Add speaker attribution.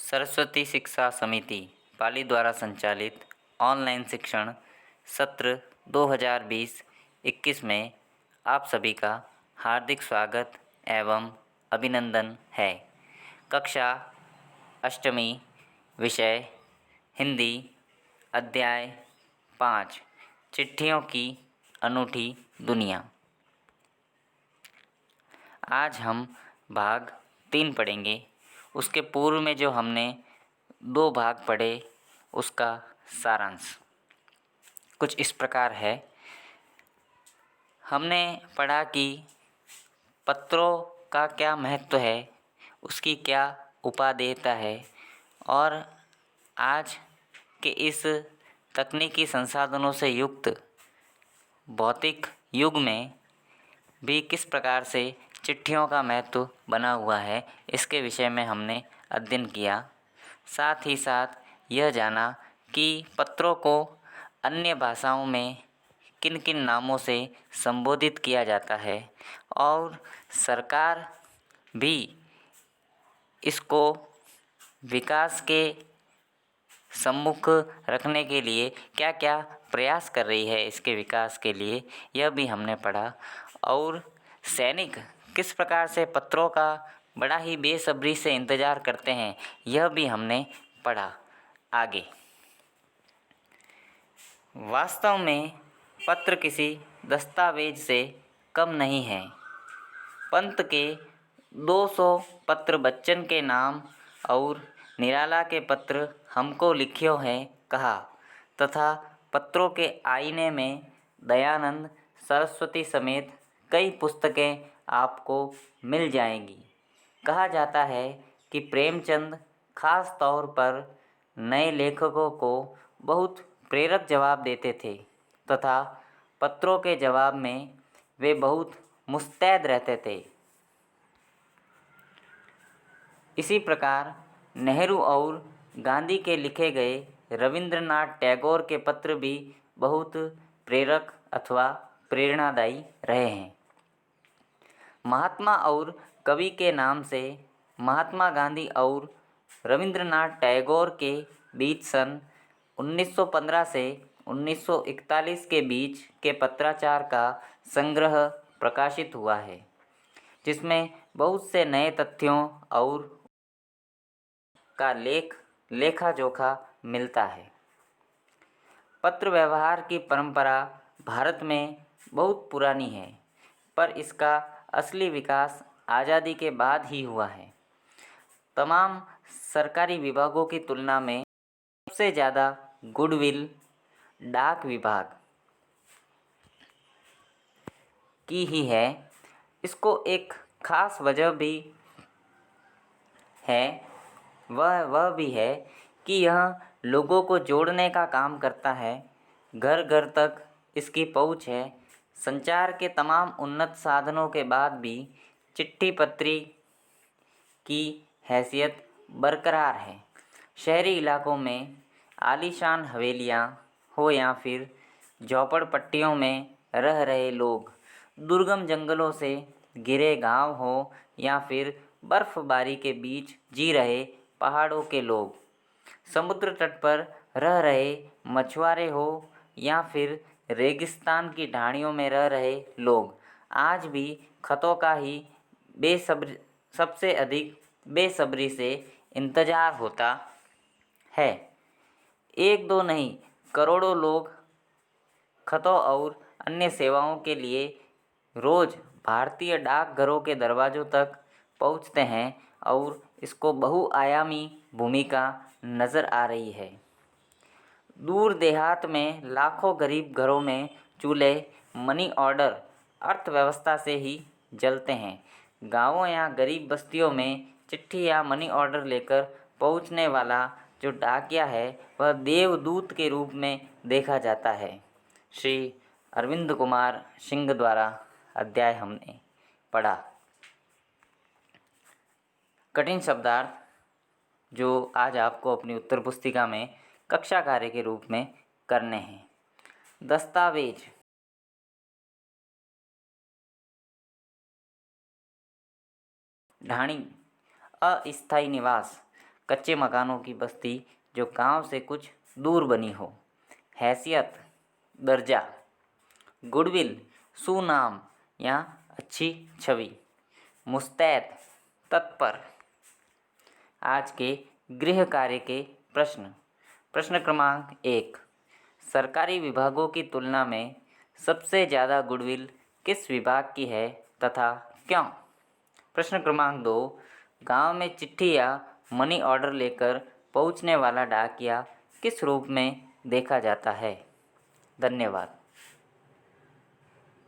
Speaker 1: सरस्वती शिक्षा समिति पाली द्वारा संचालित ऑनलाइन शिक्षण सत्र 2020-21 में आप सभी का हार्दिक स्वागत एवं अभिनंदन है। कक्षा अष्टमी, विषय हिंदी, अध्याय 5, चिट्ठियों की अनूठी दुनिया। आज हम भाग 3 पढ़ेंगे। उसके पूर्व में जो हमने 2 भाग पढ़े उसका सारांश कुछ इस प्रकार है। हमने पढ़ा कि पत्रों का क्या महत्व है, उसकी क्या उपादेयता है और आज के इस तकनीकी संसाधनों से युक्त भौतिक युग में भी किस प्रकार से चिट्ठियों का महत्व बना हुआ है, इसके विषय में हमने अध्ययन किया। साथ ही साथ यह जाना कि पत्रों को अन्य भाषाओं में किन किन नामों से संबोधित किया जाता है और सरकार भी इसको विकास के सम्मुख रखने के लिए क्या क्या प्रयास कर रही है, इसके विकास के लिए यह भी हमने पढ़ा। और सैनिक किस प्रकार से पत्रों का बड़ा ही बेसब्री से इंतज़ार करते हैं, यह भी हमने पढ़ा। आगे वास्तव में पत्र किसी दस्तावेज से कम नहीं है। पंत के 200 पत्र बच्चन के नाम और निराला के पत्र हमको लिखियो हैं कहा, तथा पत्रों के आईने में दयानंद सरस्वती समेत कई पुस्तकें आपको मिल जाएंगी। कहा जाता है कि प्रेमचंद खास तौर पर नए लेखकों को बहुत प्रेरक जवाब देते थे तथा पत्रों के जवाब में वे बहुत मुस्तैद रहते थे। इसी प्रकार नेहरू और गांधी के लिखे गए रविंद्रनाथ टैगोर के पत्र भी बहुत प्रेरक अथवा प्रेरणादायी रहे हैं। महात्मा और कवि के नाम से महात्मा गांधी और रविंद्रनाथ टैगोर के बीच सन 1915 से 1941 के बीच के पत्राचार का संग्रह प्रकाशित हुआ है, जिसमें बहुत से नए तथ्यों और का लेखा जोखा मिलता है। पत्र व्यवहार की परंपरा भारत में बहुत पुरानी है, पर इसका असली विकास आज़ादी के बाद ही हुआ है। तमाम सरकारी विभागों की तुलना में सबसे ज़्यादा गुडविल डाक विभाग की ही है। इसको एक खास वजह भी है, वह भी है कि यह लोगों को जोड़ने का काम करता है। घर घर तक इसकी पहुंच है। संचार के तमाम उन्नत साधनों के बाद भी चिट्ठी पत्री की हैसियत बरकरार है। शहरी इलाकों में आलीशान हवेलियाँ हो या फिर झोपड़पट्टियों में रह रहे लोग, दुर्गम जंगलों से घिरे गांव हो या फिर बर्फबारी के बीच जी रहे पहाड़ों के लोग, समुद्र तट पर रह रहे मछुआरे हो या फिर रेगिस्तान की ढाणियों में रह रहे लोग, आज भी खतों का ही सबसे अधिक बेसब्री से इंतज़ार होता है। एक दो नहीं, करोड़ों लोग खतों और अन्य सेवाओं के लिए रोज़ भारतीय डाकघरों के दरवाज़ों तक पहुंचते हैं और इसको बहुआयामी भूमिका नज़र आ रही है। दूर देहात में लाखों गरीब घरों में चूल्हे मनी ऑर्डर अर्थव्यवस्था से ही जलते हैं। गांवों या गरीब बस्तियों में चिट्ठी या मनी ऑर्डर लेकर पहुंचने वाला जो डाकिया है, वह देवदूत के रूप में देखा जाता है। श्री अरविंद कुमार सिंह द्वारा अध्याय हमने पढ़ा। कठिन शब्दार्थ जो आज आपको अपनी उत्तर पुस्तिका में कक्षा कार्य के रूप में करने हैं। दस्तावेज, ढाणी, अस्थायी निवास, कच्चे मकानों की बस्ती जो गांव से कुछ दूर बनी हो। हैसियत, दर्जा। गुडविल, सुनाम या अच्छी छवि। मुस्तैद, तत्पर। आज के गृह कार्य के प्रश्न। प्रश्न क्रमांक 1, सरकारी विभागों की तुलना में सबसे ज़्यादा गुडविल किस विभाग की है तथा क्यों? प्रश्न क्रमांक 2, गांव में चिट्ठी या मनी ऑर्डर लेकर पहुंचने वाला डाकिया किस रूप में देखा जाता है? धन्यवाद।